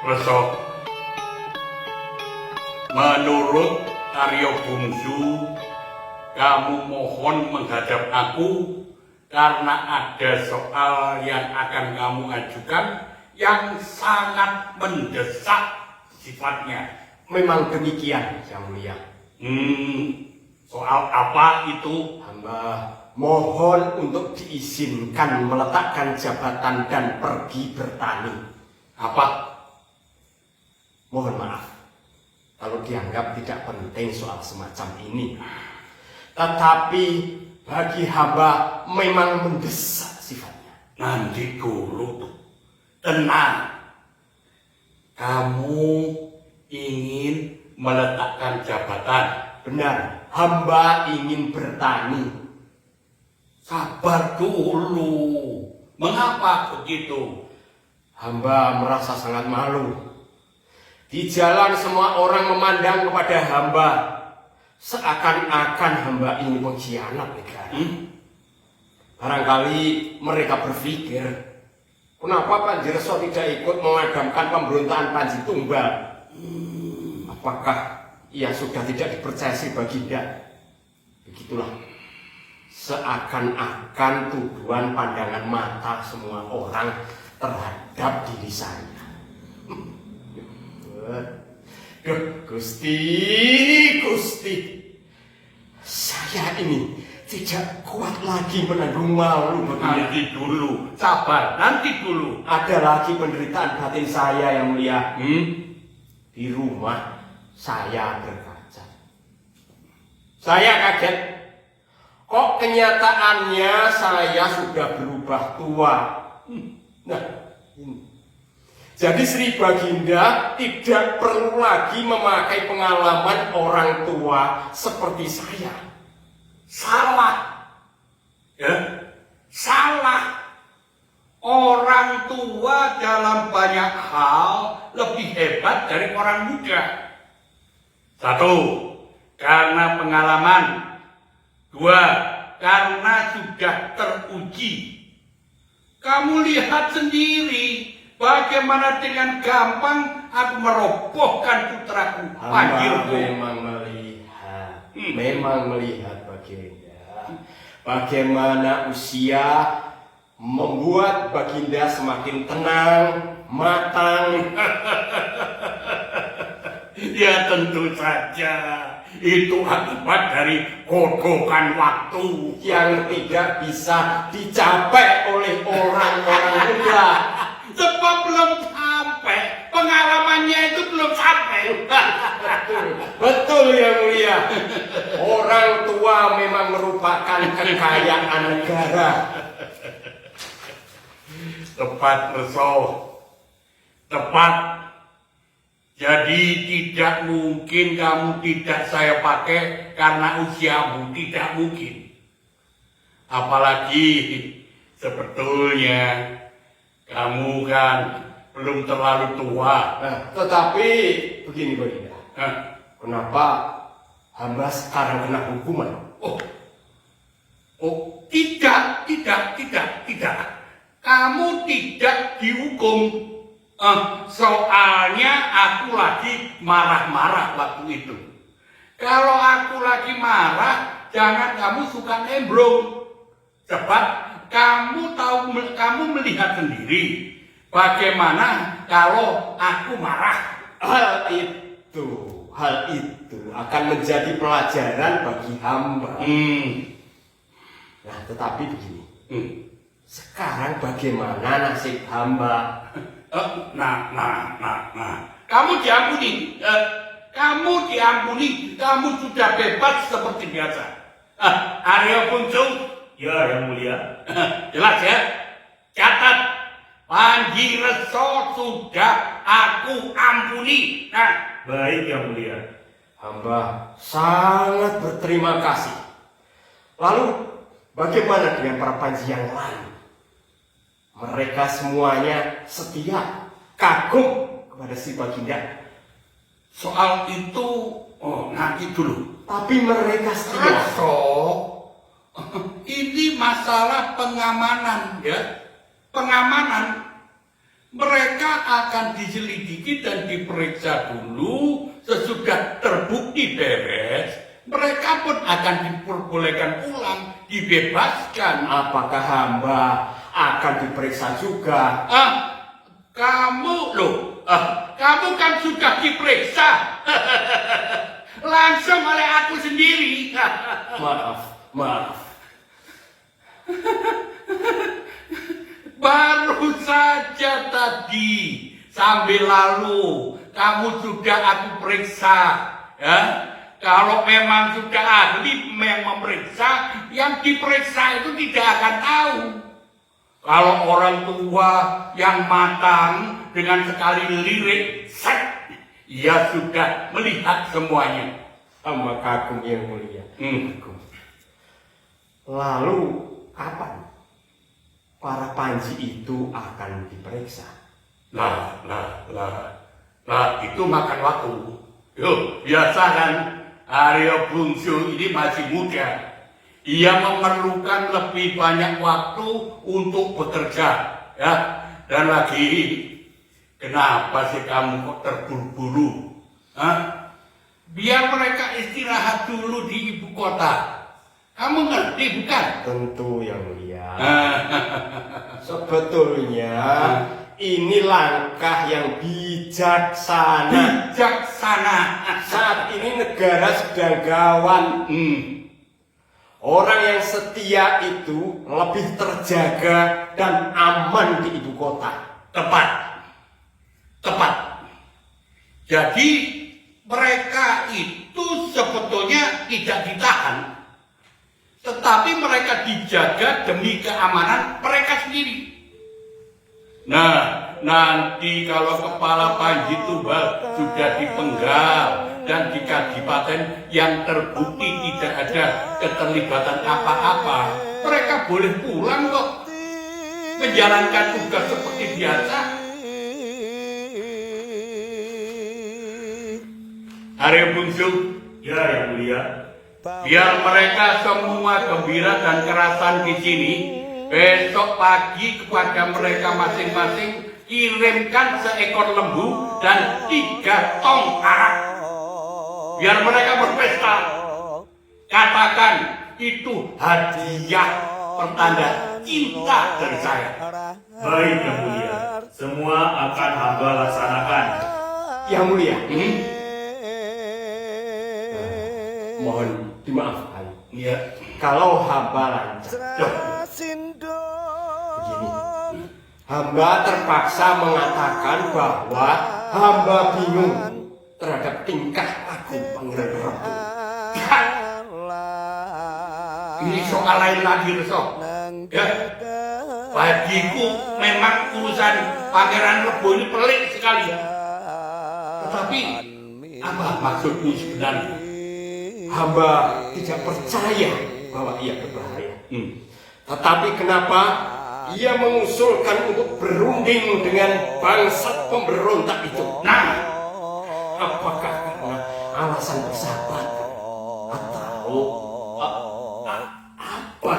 Reso, menurut Aryo Bungsu, kamu mohon menghadap aku karena ada soal yang akan kamu ajukan yang sangat mendesak sifatnya. Memang demikian, Yang Mulia. Soal apa itu? Hamba mohon untuk diizinkan meletakkan jabatan dan pergi bertani. Apa? Mohon maaf kalau dianggap tidak penting soal semacam ini. Tetapi bagi hamba memang mendesak sifatnya. Nanti dulu, tenang. Kamu ingin meletakkan jabatan? Benar, hamba ingin bertani. Sabar dulu. Mengapa begitu? Hamba merasa sangat malu. Di jalan semua orang memandang kepada hamba seakan-akan hamba ini pengkhianat negara. Barangkali mereka berpikir, kenapa Panji Reso tidak ikut memadamkan pemberontakan Panji Tumbal? Apakah ia sudah tidak dipercaya Sri Baginda? Begitulah. Seakan-akan tuduhan pandangan mata semua orang terhadap diri saya. Gusti, saya ini tidak kuat lagi menanggung malu. Nanti dulu, sabar, nanti dulu. Ada lagi penderitaan batin saya, Yang Mulia. Di rumah saya berkaca. Saya kaget. Kok kenyataannya saya sudah berubah tua. Nah, ini. Jadi Sri Baginda tidak perlu lagi memakai pengalaman orang tua seperti saya. Salah. Ya, salah. Orang tua dalam banyak hal lebih hebat dari orang muda. Satu, karena pengalaman. Dua, karena sudah teruji. Kamu lihat sendiri bagaimana dengan gampang aku merobohkan putraku. Hamba memang melihat Baginda. Bagaimana usia membuat Baginda semakin tenang, matang. Ya tentu saja. Itu akibat dari godokan waktu yang tidak bisa dicapai oleh orang-orang muda. Sebab belum sampai, pengalamannya itu belum sampai. Betul, Yang Mulia. Orang tua memang merupakan kekayaan negara. Tepat, Reso. Tepat. Jadi tidak mungkin kamu tidak saya pakai karena usiamu, tidak mungkin. Apalagi sebetulnya kamu kan belum terlalu tua. Nah, tetapi begini Baginda. Kenapa hamba sekarang kena hukuman? Tidak. Kamu tidak dihukum. Soalnya aku lagi marah-marah waktu itu. Kalau aku lagi marah, jangan kamu suka nembrong. Sebab kamu melihat sendiri bagaimana kalau aku marah. Hal itu akan menjadi pelajaran bagi hamba. Nah, tetapi begini. Sekarang bagaimana nasib hamba? Nah. Kamu diampuni. Kamu sudah bebas seperti biasa. Aryo Bungsu. Ya, Yang Mulia. Jelas ya. Catat. Panji Reso sudah aku ampuni. Nah. Baik, Yang Mulia. Hamba sangat berterima kasih. Lalu bagaimana dengan para panji yang lain? Mereka semuanya setia, kagum kepada Sri Baginda. Soal itu, nanti dulu. Tapi mereka setia. Ini masalah pengamanan, ya. Pengamanan. mereka akan diselidiki dan diperiksa dulu. Sesudah terbukti beres, mereka pun akan diperbolehkan pulang, dibebaskan. Apakah hamba akan diperiksa juga? Kamu kamu kan sudah diperiksa langsung oleh aku sendiri. Maaf. Baru saja tadi sambil lalu kamu sudah aku periksa, ya. Kalau memang sudah ahli memeriksa, yang diperiksa itu tidak akan tahu. Kalau orang tua yang matang dengan sekali lirik, ia sudah melihat semuanya. Hamba kagum yang mulia. Kagum. Lalu kapan para panji itu akan diperiksa? Lah, itu makan waktu. Yuk, biasa kan, Aryo Bungsu ini masih muda. Ia memerlukan lebih banyak waktu untuk bekerja, ya. Dan lagi, kenapa sih kamu kok terburu-buru? Biar mereka istirahat dulu di ibu kota. Kamu ngerti bukan? Tentu yang mulia. Sebetulnya ini langkah yang bijaksana. Saat ini negara sedang gawat. Orang yang setia itu lebih terjaga dan aman di ibu kota. Tepat. Jadi mereka itu sebetulnya tidak ditahan, tetapi mereka dijaga demi keamanan mereka sendiri. Nah, nanti kalau kepala Panji Tumbal sudah dipenggal dan di Kadipaten yang terbukti tidak ada keterlibatan apa-apa, mereka boleh pulang kok, menjalankan tugas seperti biasa. Aryo Bungsu, Ya, yang mulia. biar mereka semua gembira dan kerasan di sini. Besok pagi kepada mereka masing-masing kirimkan seekor lembu dan 3 tong arak. Biar mereka berpesta. Katakan itu hadiah pertanda cinta dari saya. Baik, yang mulia. Semua akan hamba laksanakan. Yang mulia. Mohon dimaafkan. Iya. Kalau hamba lancar. Begini, hamba terpaksa mengatakan bahwa hamba bingung terhadap tingkah laku Pangeran Rebo. Ini soal lain lagi, Reso. Ya. Bagiku memang urusan Pangeran Rebo ini pelik sekali. Tetapi apa maksudmu sebenarnya? Hamba tidak percaya bahwa ia berbahaya. Tetapi kenapa ia mengusulkan untuk berunding dengan bangsa pemberontak itu? Nah, Apakah karena alasan bersahabat atau apa?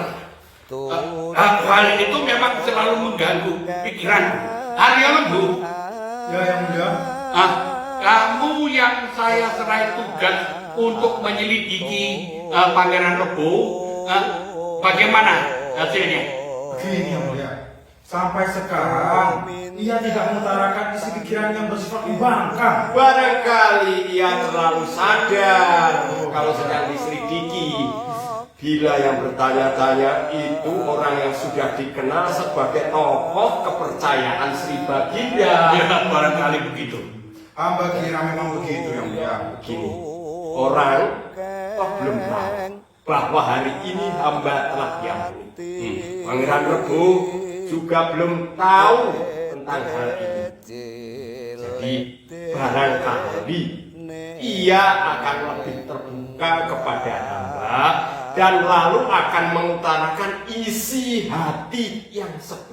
hal itu memang selalu mengganggu pikiranku. Aryo Lembu, Ya, yang mulia. kamu yang saya serai tugas untuk menyelidiki Pangeran Rebo, bagaimana hasilnya? Begini yang mulia. Sampai sekarang ia tidak mengutarakan isi pikiran yang bersifat membangkang. Barangkali ia terlalu sadar kalau sedang diselidiki. Bila yang bertanya-tanya itu orang yang sudah dikenal sebagai tokoh kepercayaan Sri Baginda. Ya, barangkali begitu. Hamba kira memang begitu yang mulia. Begini, orang toh belum tahu bahwa hari ini hamba telah diampuni. Pangeran Rebo juga belum tahu tentang hal ini. Jadi barangkali ia akan lebih terbuka kepada hamba dan lalu akan mengutarakan isi hati yang sebenarnya.